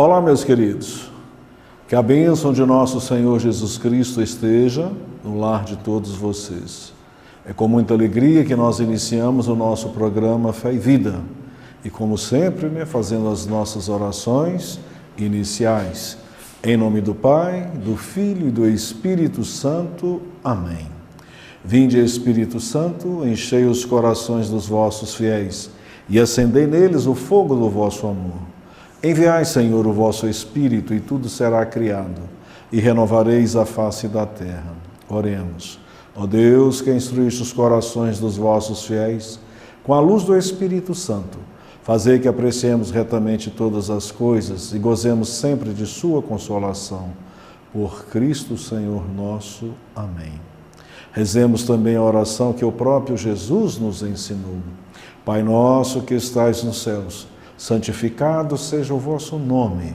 Olá, meus queridos. Que a bênção de nosso Senhor Jesus Cristo esteja no lar de todos vocês. É com muita alegria que nós iniciamos o nosso programa Fé e Vida. E como sempre, fazendo as nossas orações iniciais. Em nome do Pai, do Filho e do Espírito Santo. Amém. Vinde, Espírito Santo, enchei os corações dos vossos fiéis e acendei neles o fogo do vosso amor. Enviai, Senhor, o vosso Espírito, e tudo será criado, e renovareis a face da terra. Oremos. Ó Deus, que instruíste os corações dos vossos fiéis, com a luz do Espírito Santo, fazei que apreciemos retamente todas as coisas e gozemos sempre de sua consolação. Por Cristo, Senhor nosso. Amém. Rezemos também a oração que o próprio Jesus nos ensinou. Pai nosso que estais nos céus, santificado seja o vosso nome,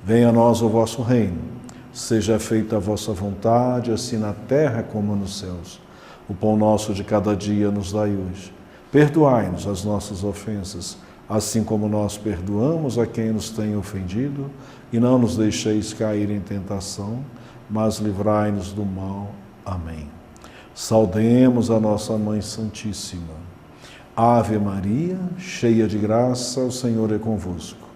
venha a nós o vosso reino, seja feita a vossa vontade, assim na terra como nos céus. O pão nosso de cada dia nos dai hoje. Perdoai-nos as nossas ofensas, assim como nós perdoamos a quem nos tem ofendido, e não nos deixeis cair em tentação, mas livrai-nos do mal. Amém. Saudemos a nossa Mãe Santíssima. Ave Maria, cheia de graça, o Senhor é convosco.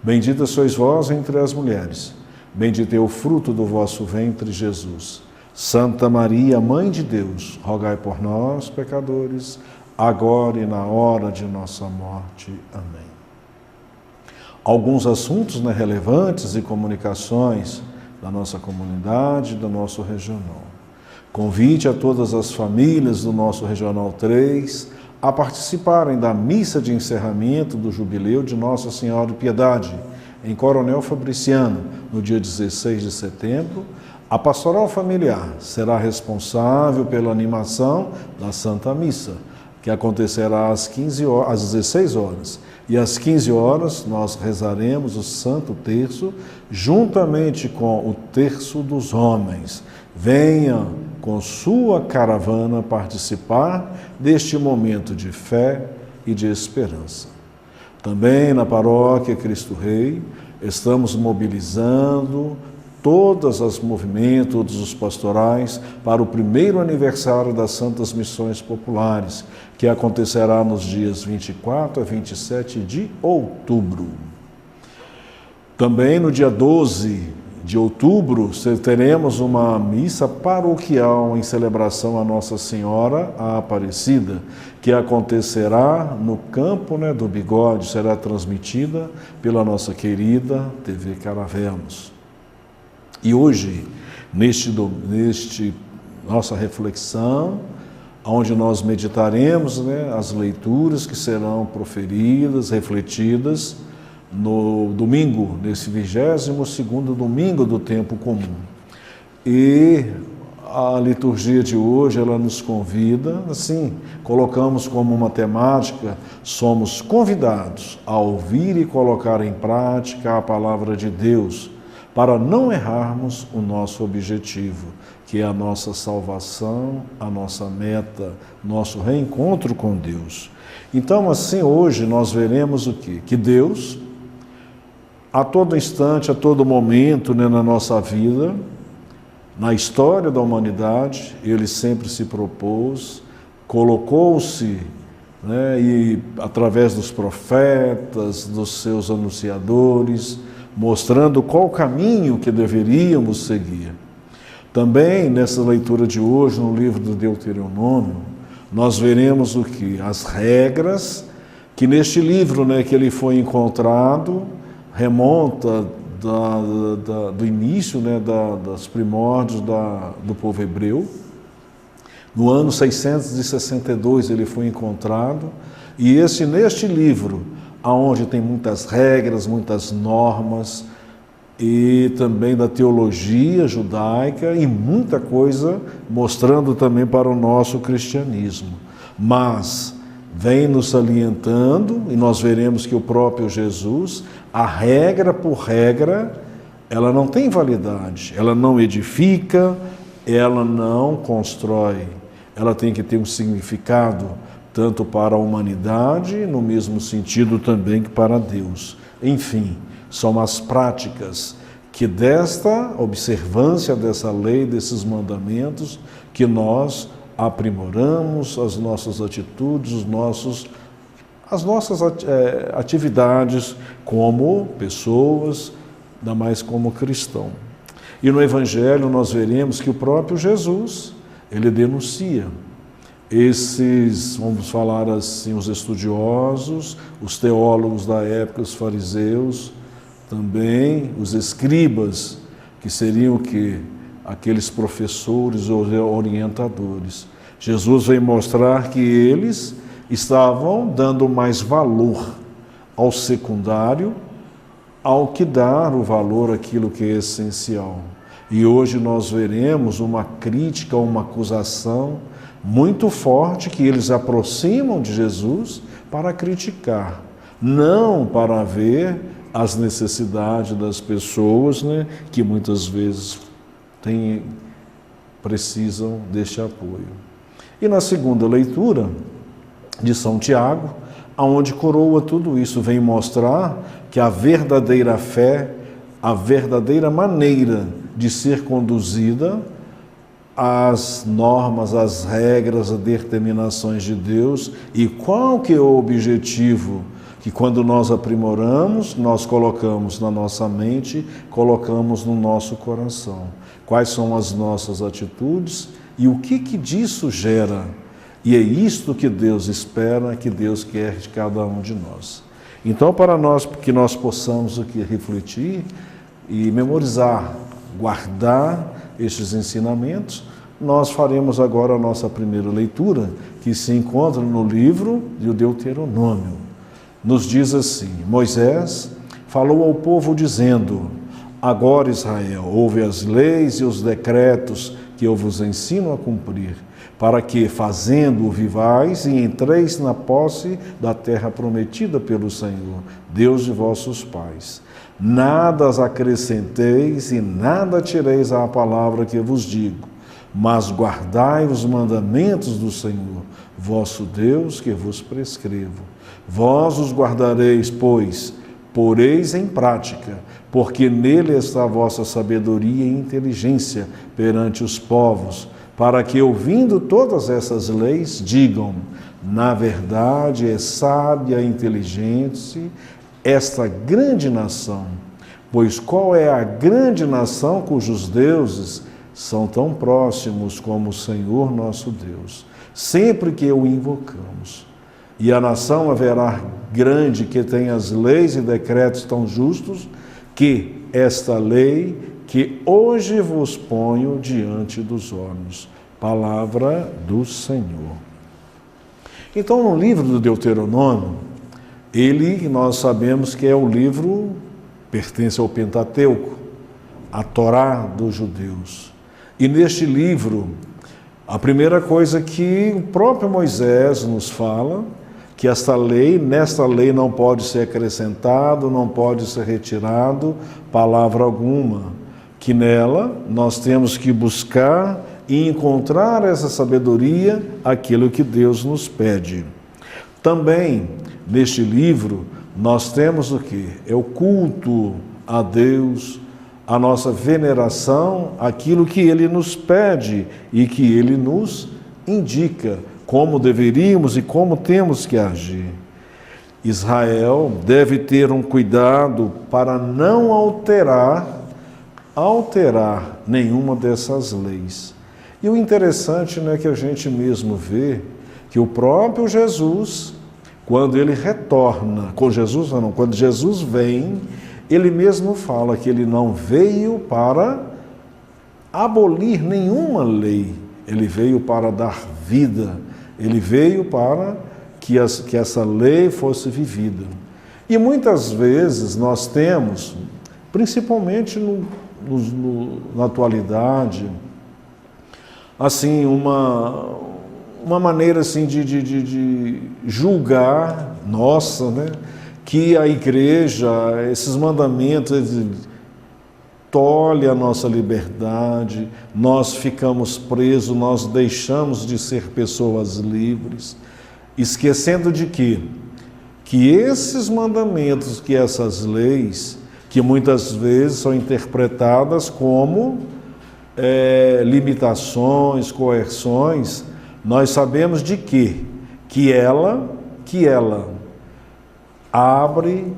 Bendita sois vós entre as mulheres, bendito é o fruto do vosso ventre, Jesus. Santa Maria, Mãe de Deus, rogai por nós, pecadores, agora e na hora de nossa morte. Amém. Alguns assuntos relevantes e comunicações da nossa comunidade, do nosso regional. Convite a todas as famílias do nosso Regional 3 a participarem da missa de encerramento do Jubileu de Nossa Senhora de Piedade, em Coronel Fabriciano, no dia 16 de setembro. A pastoral familiar será responsável pela animação da Santa Missa, que acontecerá às 16 horas. E às 15 horas nós rezaremos o Santo Terço, juntamente com o Terço dos Homens. Venha com sua caravana participar deste momento de fé e de esperança. Também na paróquia Cristo Rei, estamos mobilizando todos os movimentos, todos os pastorais, para o primeiro aniversário das Santas Missões Populares, que acontecerá nos dias 24 a 27 de outubro. Também no dia 12 de outubro, teremos uma missa paroquial em celebração a Nossa Senhora a Aparecida, que acontecerá no Campo do Bigode, será transmitida pela nossa querida TV Caravelos. E hoje, neste nossa reflexão, onde nós meditaremos as leituras que serão proferidas, refletidas, no domingo, nesse 22º domingo do tempo comum. E a liturgia de hoje, ela nos convida, assim, colocamos como uma temática, somos convidados a ouvir e colocar em prática a palavra de Deus, para não errarmos o nosso objetivo, que é a nossa salvação, a nossa meta, nosso reencontro com Deus. Então, assim, hoje nós veremos o quê? Que Deus, a todo instante, a todo momento na nossa vida, na história da humanidade, Ele sempre se propôs, colocou-se, e através dos profetas, dos seus anunciadores, mostrando qual caminho que deveríamos seguir. Também nessa leitura de hoje, no livro do Deuteronômio, nós veremos o que? As regras que neste livro que ele foi encontrado, remonta do início, das primórdios do povo hebreu. No ano 662 ele foi encontrado, e neste livro, onde tem muitas regras, muitas normas, e também da teologia judaica, e muita coisa mostrando também para o nosso cristianismo. Mas vem nos salientando, e nós veremos que o próprio Jesus, a regra por regra, ela não tem validade, ela não edifica, ela não constrói, ela tem que ter um significado tanto para a humanidade, no mesmo sentido também que para Deus. Enfim, são as práticas que desta observância dessa lei, desses mandamentos, que nós aprimoramos as nossas atitudes, as nossas atividades como pessoas, ainda mais como cristão. E no Evangelho nós veremos que o próprio Jesus, ele denuncia esses, vamos falar assim, os estudiosos, os teólogos da época, os fariseus, também os escribas, que seriam o quê? Aqueles professores ou orientadores. Jesus vem mostrar que eles estavam dando mais valor ao secundário, ao que dar o valor àquilo que é essencial. E hoje nós veremos uma crítica, uma acusação muito forte que eles aproximam de Jesus para criticar, não para ver as necessidades das pessoas, né, que muitas vezes precisam deste apoio. E na segunda leitura de São Tiago, aonde coroa tudo isso, vem mostrar que a verdadeira fé, a verdadeira maneira de ser conduzida às normas, às regras, às determinações de Deus, e qual que é o objetivo que quando nós aprimoramos, nós colocamos na nossa mente, colocamos no nosso coração. Quais são as nossas atitudes e o que disso gera? E é isto que Deus espera, que Deus quer de cada um de nós. Então, para nós, que nós possamos aqui refletir e memorizar, guardar estes ensinamentos, nós faremos agora a nossa primeira leitura, que se encontra no livro de Deuteronômio. Nos diz assim: Moisés falou ao povo dizendo: agora, Israel, ouve as leis e os decretos que eu vos ensino a cumprir, para que, fazendo-o, vivais e entreis na posse da terra prometida pelo Senhor, Deus de vossos pais. Nada as acrescenteis e nada tireis à palavra que vos digo, mas guardai os mandamentos do Senhor, vosso Deus, que vos prescrevo. Vós os guardareis, pois, poreis em prática, porque nele está a vossa sabedoria e inteligência perante os povos, para que, ouvindo todas essas leis, digam: na verdade é sábia e inteligente esta grande nação. Pois qual é a grande nação cujos deuses são tão próximos como o Senhor nosso Deus, sempre que o invocamos? E a nação haverá grande que tem as leis e decretos tão justos, que esta lei que hoje vos ponho diante dos olhos. Palavra do Senhor. Então, no livro do Deuteronômio, nós sabemos que é o livro, pertence ao Pentateuco, a Torá dos judeus. E neste livro, a primeira coisa que o próprio Moisés nos fala, que nesta lei não pode ser acrescentado, não pode ser retirado palavra alguma, que nela nós temos que buscar e encontrar essa sabedoria, aquilo que Deus nos pede. Também, neste livro, nós temos o quê? É o culto a Deus, a nossa veneração, aquilo que Ele nos pede e que Ele nos indica, como deveríamos e como temos que agir. Israel deve ter um cuidado para não alterar nenhuma dessas leis. E o interessante, né, que a gente mesmo vê que o próprio Jesus, quando ele retorna, quando Jesus vem, ele mesmo fala que ele não veio para abolir nenhuma lei, ele veio para dar vida, ele veio para que essa lei fosse vivida. E muitas vezes nós temos, principalmente na atualidade, assim, uma maneira assim de julgar nossa, né? Que a igreja, esses mandamentos, tolhe a nossa liberdade, nós ficamos presos, nós deixamos de ser pessoas livres, esquecendo de que esses mandamentos, que essas leis, que muitas vezes são interpretadas como limitações, coerções. Nós sabemos de quê? Que ela abre,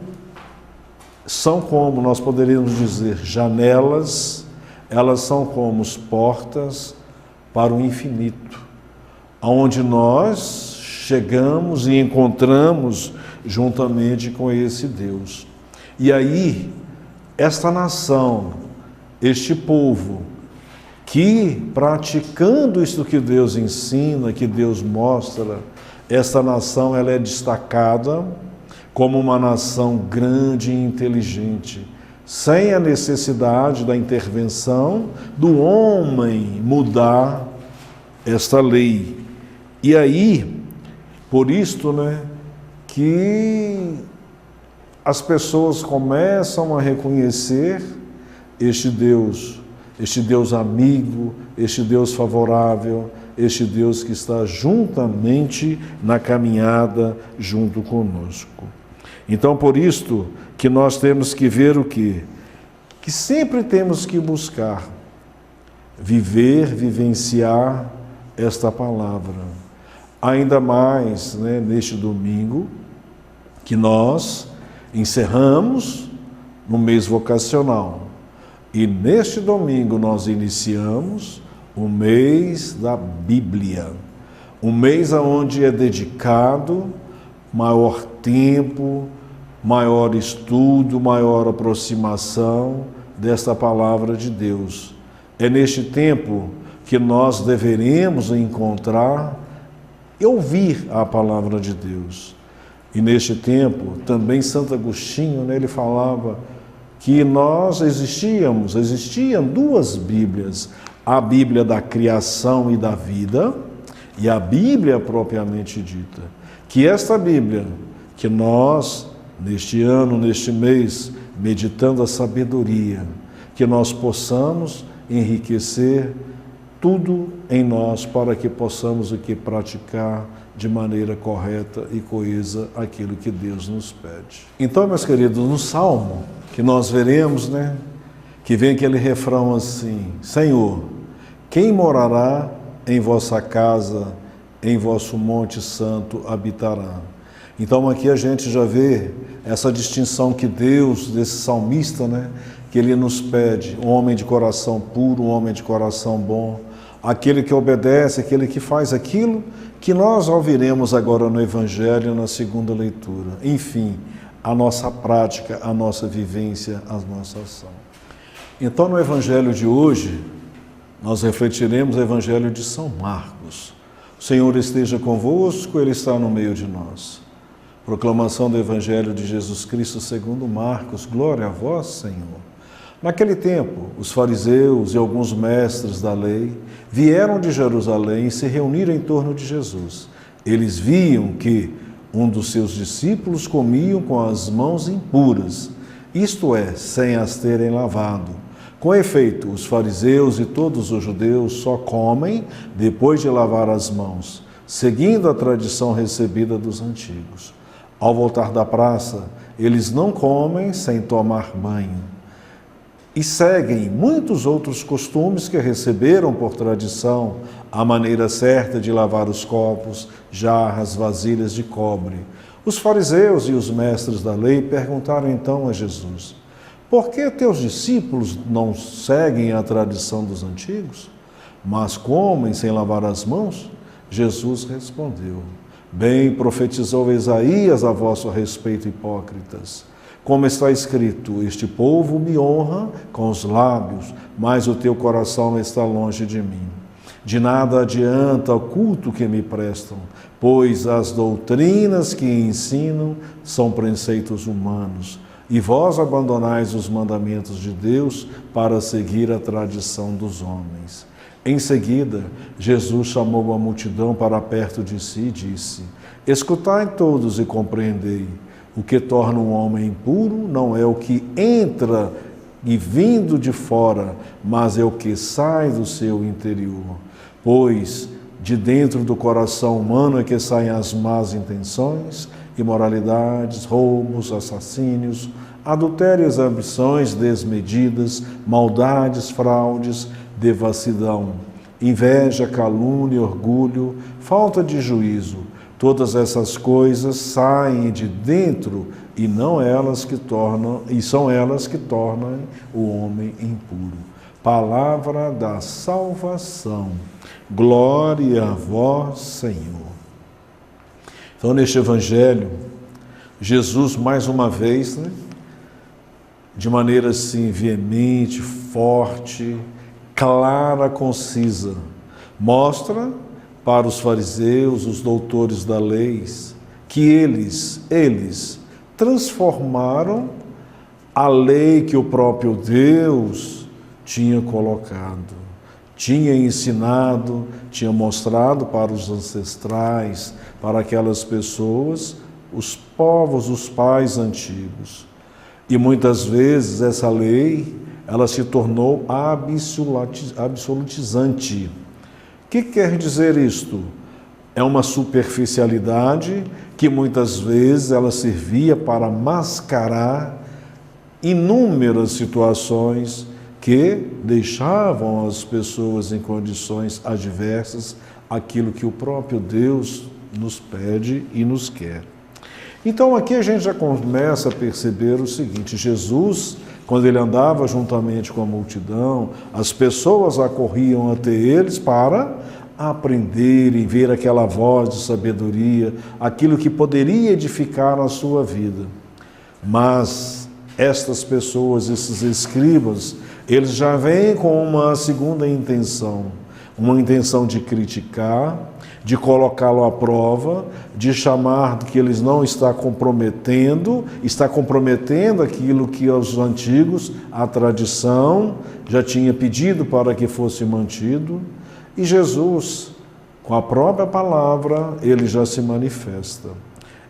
são como, nós poderíamos dizer, janelas, elas são como portas para o infinito, aonde nós chegamos e encontramos juntamente com esse Deus. E aí, esta nação, este povo, que praticando isto que Deus ensina, que Deus mostra, esta nação ela é destacada como uma nação grande e inteligente, sem a necessidade da intervenção do homem mudar esta lei. E aí, por isto, que as pessoas começam a reconhecer este Deus amigo, este Deus favorável, este Deus que está juntamente na caminhada junto conosco. Então, por isto que nós temos que ver o quê? Que sempre temos que buscar vivenciar esta palavra. Ainda mais, neste domingo, que nós encerramos no mês vocacional. E neste domingo nós iniciamos o mês da Bíblia. Um mês onde é dedicado maior tempo, maior estudo, maior aproximação desta palavra de Deus. É neste tempo que nós deveremos encontrar e ouvir a palavra de Deus. E neste tempo, também Santo Agostinho, ele falava que existiam duas Bíblias, a Bíblia da criação e da vida e a Bíblia propriamente dita. Que esta Bíblia, que nós, neste ano, neste mês, meditando a sabedoria, que nós possamos enriquecer tudo em nós para que possamos praticar de maneira correta e coesa aquilo que Deus nos pede. Então, meus queridos, no Salmo, que nós veremos, que vem aquele refrão assim: Senhor, quem morará em vossa casa, em vosso monte santo habitará. Então aqui a gente já vê essa distinção que Deus, desse salmista, que ele nos pede, um homem de coração puro, um homem de coração bom, aquele que obedece, aquele que faz aquilo que nós ouviremos agora no Evangelho, na segunda leitura. Enfim, a nossa prática, a nossa vivência, a nossa ação. Então, no Evangelho de hoje, nós refletiremos o Evangelho de São Marcos. O Senhor esteja convosco, Ele está no meio de nós. Proclamação do Evangelho de Jesus Cristo segundo Marcos. Glória a vós, Senhor. Naquele tempo, os fariseus e alguns mestres da lei vieram de Jerusalém e se reuniram em torno de Jesus. Eles viam que um dos seus discípulos comia com as mãos impuras, isto é, sem as terem lavado. Com efeito, os fariseus e todos os judeus só comem depois de lavar as mãos, seguindo a tradição recebida dos antigos. Ao voltar da praça, eles não comem sem tomar banho. E seguem muitos outros costumes que receberam por tradição, a maneira certa de lavar os copos, jarras, vasilhas de cobre. Os fariseus e os mestres da lei perguntaram então a Jesus: por que teus discípulos não seguem a tradição dos antigos, mas comem sem lavar as mãos? Jesus respondeu: bem profetizou Isaías a vosso respeito, hipócritas. Como está escrito: este povo me honra com os lábios, mas o teu coração está longe de mim. De nada adianta o culto que me prestam, pois as doutrinas que ensinam são preceitos humanos, e vós abandonais os mandamentos de Deus para seguir a tradição dos homens. Em seguida, Jesus chamou a multidão para perto de si e disse: escutai todos e compreendei. O que torna um homem impuro não é o que entra e vindo de fora, mas é o que sai do seu interior. Pois de dentro do coração humano é que saem as más intenções, imoralidades, roubos, assassínios, adultérios, ambições desmedidas, maldades, fraudes, devassidão, inveja, calúnia, orgulho, falta de juízo. Todas essas coisas saem de dentro e são elas que tornam o homem impuro. Palavra da salvação. Glória a vós, Senhor. Então, neste Evangelho, Jesus, mais uma vez, de maneira assim veemente, forte, clara, concisa, mostra para os fariseus, os doutores da lei, que eles transformaram a lei que o próprio Deus tinha colocado, tinha ensinado, tinha mostrado para os ancestrais, para aquelas pessoas, os povos, os pais antigos. E muitas vezes essa lei, ela se tornou absolutizante. O que quer dizer isto? É uma superficialidade que muitas vezes ela servia para mascarar inúmeras situações que deixavam as pessoas em condições adversas àquilo que o próprio Deus nos pede e nos quer. Então aqui a gente já começa a perceber o seguinte: Jesus, quando ele andava juntamente com a multidão, as pessoas acorriam até eles para aprenderem, ver aquela voz de sabedoria, aquilo que poderia edificar a sua vida. Mas estas pessoas, esses escribas, eles já vêm com uma segunda intenção, uma intenção de criticar, de colocá-lo à prova, de chamar que eles não está comprometendo aquilo que os antigos, a tradição, já tinha pedido para que fosse mantido. E Jesus, com a própria palavra, ele já se manifesta,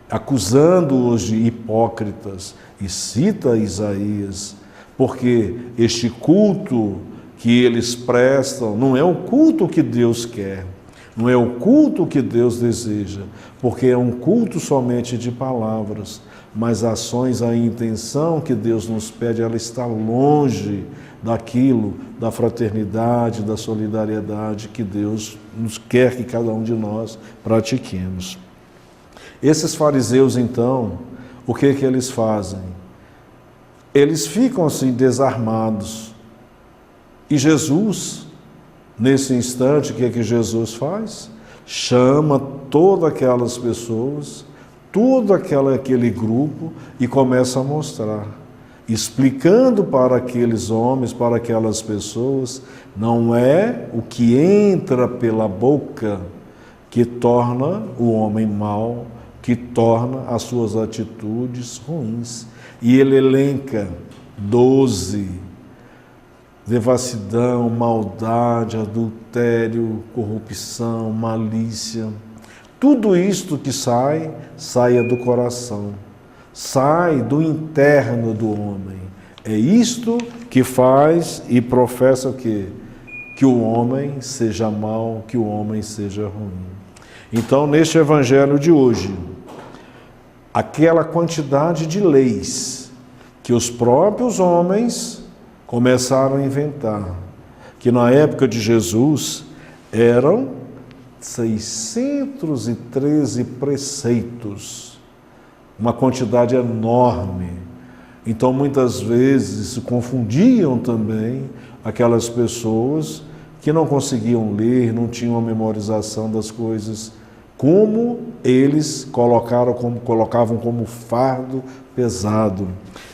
acusando-os de hipócritas, e cita Isaías, porque este culto que eles prestam não é o culto que Deus quer, não é o culto que Deus deseja, porque é um culto somente de palavras, mas ações, a intenção que Deus nos pede, ela está longe daquilo, da fraternidade, da solidariedade que Deus nos quer que cada um de nós pratiquemos. Esses fariseus, então, o que eles fazem? Eles ficam assim desarmados. E Jesus, nesse instante, o que Jesus faz? Chama todas aquelas pessoas, todo aquele grupo e começa a mostrar, explicando para aqueles homens, para aquelas pessoas, não é o que entra pela boca que torna o homem mau, que torna as suas atitudes ruins. E ele elenca 12: devassidão, maldade, adultério, corrupção, malícia. Tudo isto que saia do coração, sai do interno do homem. É isto que faz e professa o quê? Que o homem seja mau, que o homem seja ruim. Então, neste evangelho de hoje, aquela quantidade de leis que os próprios homens começaram a inventar, que na época de Jesus eram 613 preceitos, uma quantidade enorme. Então, muitas vezes, se confundiam também aquelas pessoas que não conseguiam ler, não tinham a memorização das coisas, como eles colocavam como fardo pesado.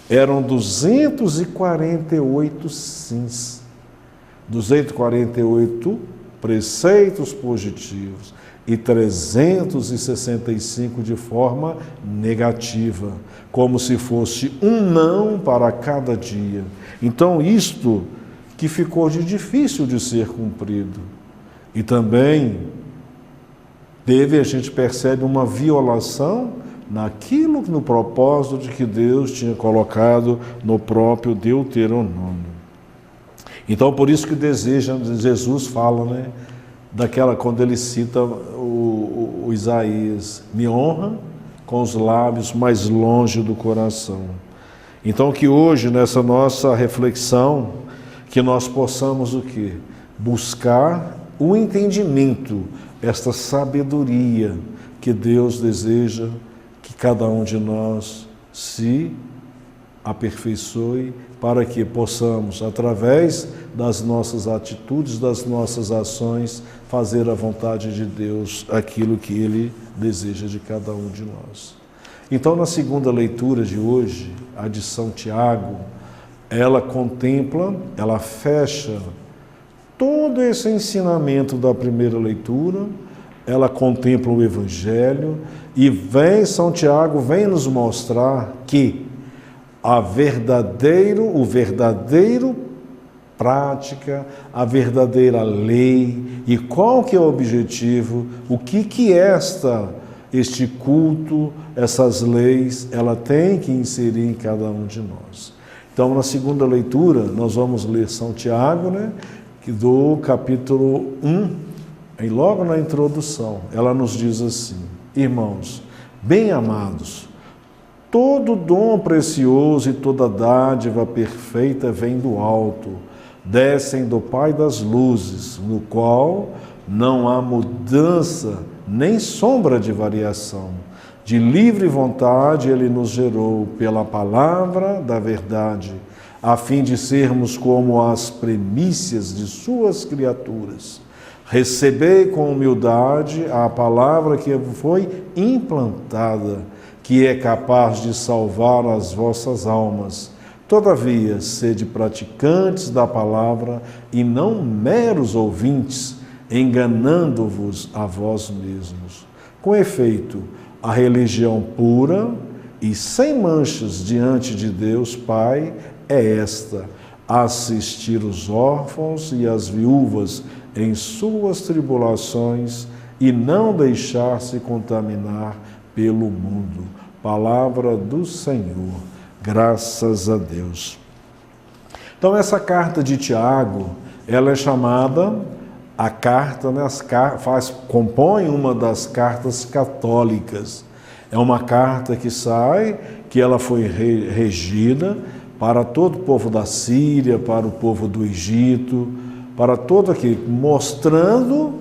Eram 248 sims, 248 preceitos positivos e 365 de forma negativa, como se fosse um não para cada dia. Então, isto que ficou de difícil de ser cumprido. E também a gente percebe uma violação naquilo, no propósito de que Deus tinha colocado no próprio Deuteronômio. Então, por isso que Jesus fala, quando ele cita o Isaías: me honra com os lábios, mais longe do coração. Então que hoje, nessa nossa reflexão, que nós possamos o quê? Buscar o entendimento, esta sabedoria que Deus deseja que cada um de nós se aperfeiçoe, para que possamos, através das nossas atitudes, das nossas ações, fazer a vontade de Deus, aquilo que Ele deseja de cada um de nós. Então, na segunda leitura de hoje, a de São Tiago, ela contempla, ela fecha todo esse ensinamento da primeira leitura, ela contempla o Evangelho e São Tiago vem nos mostrar que o verdadeiro prática, a verdadeira lei e qual que é o objetivo, o que este culto, essas leis, ela tem que inserir em cada um de nós. Então, na segunda leitura, nós vamos ler São Tiago, do capítulo 1, e logo na introdução, ela nos diz assim: irmãos, bem-amados, todo dom precioso e toda dádiva perfeita vem do alto, descem do Pai das luzes, no qual não há mudança nem sombra de variação. De livre vontade Ele nos gerou pela palavra da verdade, a fim de sermos como as primícias de suas criaturas. Recebei com humildade a palavra que foi implantada, que é capaz de salvar as vossas almas. Todavia, sede praticantes da palavra e não meros ouvintes, enganando-vos a vós mesmos. Com efeito, a religião pura e sem manchas diante de Deus Pai é esta: assistir os órfãos e as viúvas em suas tribulações e não deixar-se contaminar pelo mundo. Palavra do Senhor, graças a Deus. Então, essa carta de Tiago, ela é chamada a carta, compõe uma das cartas católicas. É uma carta que ela foi regida para todo o povo da Síria, para o povo do Egito, para todo aquele, mostrando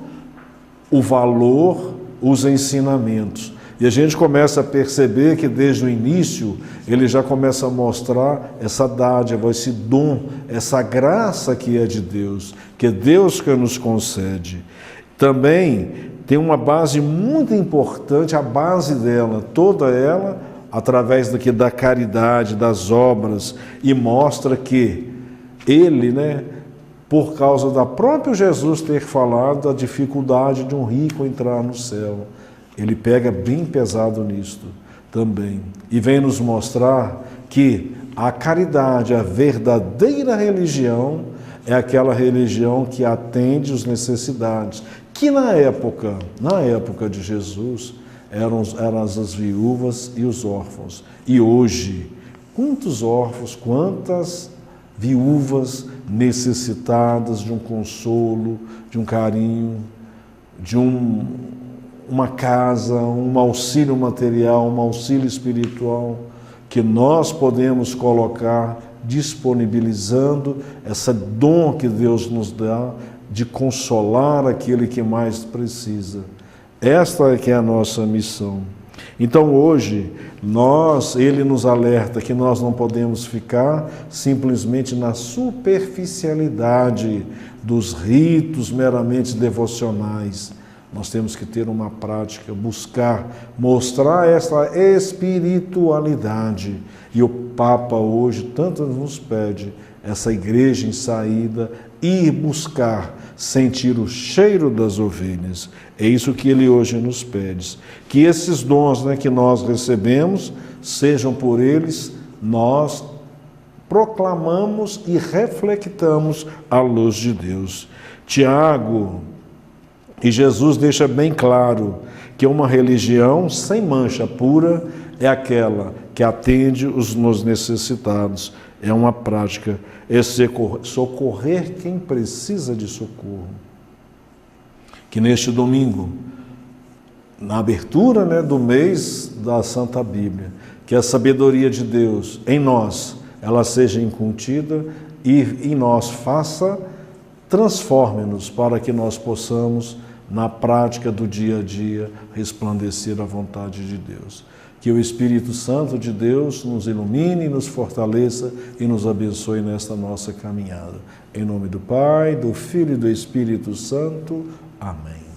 o valor, os ensinamentos. E a gente começa a perceber que desde o início ele já começa a mostrar essa dádiva, esse dom, essa graça que é de Deus, que é Deus que nos concede. Também tem uma base muito importante, a base dela, toda ela, através da caridade, das obras, e mostra que ele, por causa da própria Jesus ter falado da dificuldade de um rico entrar no céu, ele pega bem pesado nisto também. E vem nos mostrar que a caridade, a verdadeira religião, é aquela religião que atende as necessidades, que na época de Jesus, eram as viúvas e os órfãos. E hoje, quantos órfãos, quantas viúvas necessitadas de um consolo, de um carinho, de uma casa, um auxílio material, um auxílio espiritual, que nós podemos colocar disponibilizando esse dom que Deus nos dá de consolar aquele que mais precisa. Esta é que é a nossa missão. Então hoje, ele nos alerta que nós não podemos ficar simplesmente na superficialidade dos ritos meramente devocionais. Nós temos que ter uma prática, buscar, mostrar essa espiritualidade. E o Papa hoje tanto nos pede, essa igreja em saída, ir buscar, sentir o cheiro das ovelhas. É isso que ele hoje nos pede. Que esses dons que nós recebemos, sejam por eles, nós proclamamos e reflectamos a luz de Deus. Tiago e Jesus deixa bem claro que uma religião sem mancha pura é aquela que atende os necessitados. É uma prática, é socorrer quem precisa de socorro. Que neste domingo, na abertura do mês da Santa Bíblia, que a sabedoria de Deus em nós, ela seja incutida e em nós faça, transforme-nos para que nós possamos, na prática do dia a dia, resplandecer a vontade de Deus. Que o Espírito Santo de Deus nos ilumine, nos fortaleça e nos abençoe nesta nossa caminhada. Em nome do Pai, do Filho e do Espírito Santo. Amém.